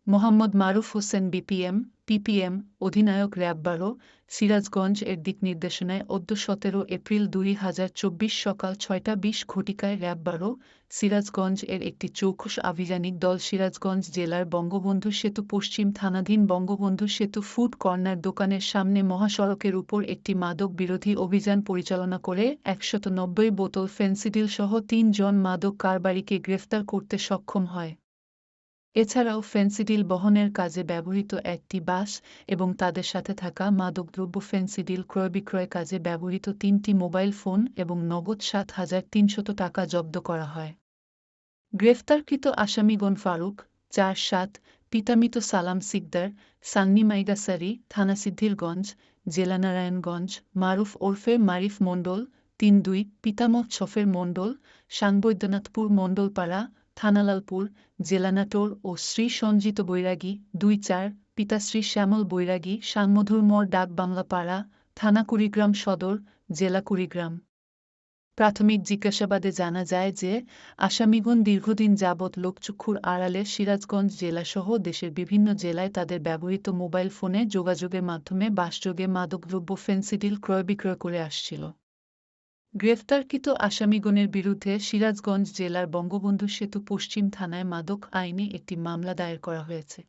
মোহাম্মদ মারুফ Hossain BPM, PPM, অধিনায়ক RAB ১২, Sirajganj এর দিক নির্দেশনায় অদ্য ১৭ এপ্রিল ২০২৪ সকাল ৬টা ২০ ঘটিকায় র্যাব ১২, সিরাজগঞ্জ এর একটি চৌকস আভিযানিক দল সিরাজগঞ্জ জেলার বঙ্গবন্ধু সেতু পশ্চিম থানাধীন বঙ্গবন্ধু সেতু ফুড কর্নার দোকানের সামনে মহাসড়কের উপর একটি মাদক বিরোধী অভিযান পরিচালনা করে ১৯০ বোতল ফেনসিডিল সহ ৩ জন মাদক কারবারিকে গ্রেফতার করতে সক্ষম হয়। এছাড়াও ফেনসিডিল বহনের কাজে ব্যবহৃত একটি বাস এবং তাদের সাথে থাকা মাদকদ্রব্য ফেনসিডিল ক্রয়-বিক্রয় কাজে ব্যবহৃত ৩টি মোবাইল ফোন এবং নগদ ৭,৩০০ টাকা জব্দ করা হয়। গ্রেফতারকৃত আসামিগণ ফারুক, ৪-৭, পিতা মৃত সালাম সিকদার, সান্নি মাইগাসারি, থানা সিদ্ধিরগঞ্জ, জেলা নারায়ণগঞ্জ, মারুফ ওরফে মারিফ মণ্ডল, ৩-২, পিতা ছফের মণ্ডল, সাংবৈদ্যনাথপুর মণ্ডলপাড়া, থানা লালপুর, জেলা নাটোর ও শ্রী সঞ্জিত বৈরাগী, ২-৪, পিতা শ্রী শ্যামল বৈরাগী, সাংমধুর মোড় ডাকবাংলাপাড়া, থানা কুড়িগ্রাম সদর, জেলা কুড়িগ্রাম। প্রাথমিক জিজ্ঞাসাবাদে জানা যায় যে, আসামিগণ দীর্ঘদিন যাবৎ লোকচক্ষুর আড়ালে সিরাজগঞ্জ জেলাসহ দেশের বিভিন্ন জেলায় তাদের ব্যবহৃত মোবাইল ফোনে যোগাযোগের মাধ্যমে বাসযোগে মাদকদ্রব্য ফেনসিডিল ক্রয়-বিক্রয় করে আসছিল। গ্রেফতারকৃত আসামিগণের বিরুদ্ধে সিরাজগঞ্জ জেলার বঙ্গবন্ধু সেতু পশ্চিম থানায় মাদক আইনে একটি মামলা দায়ের করা হয়েছে।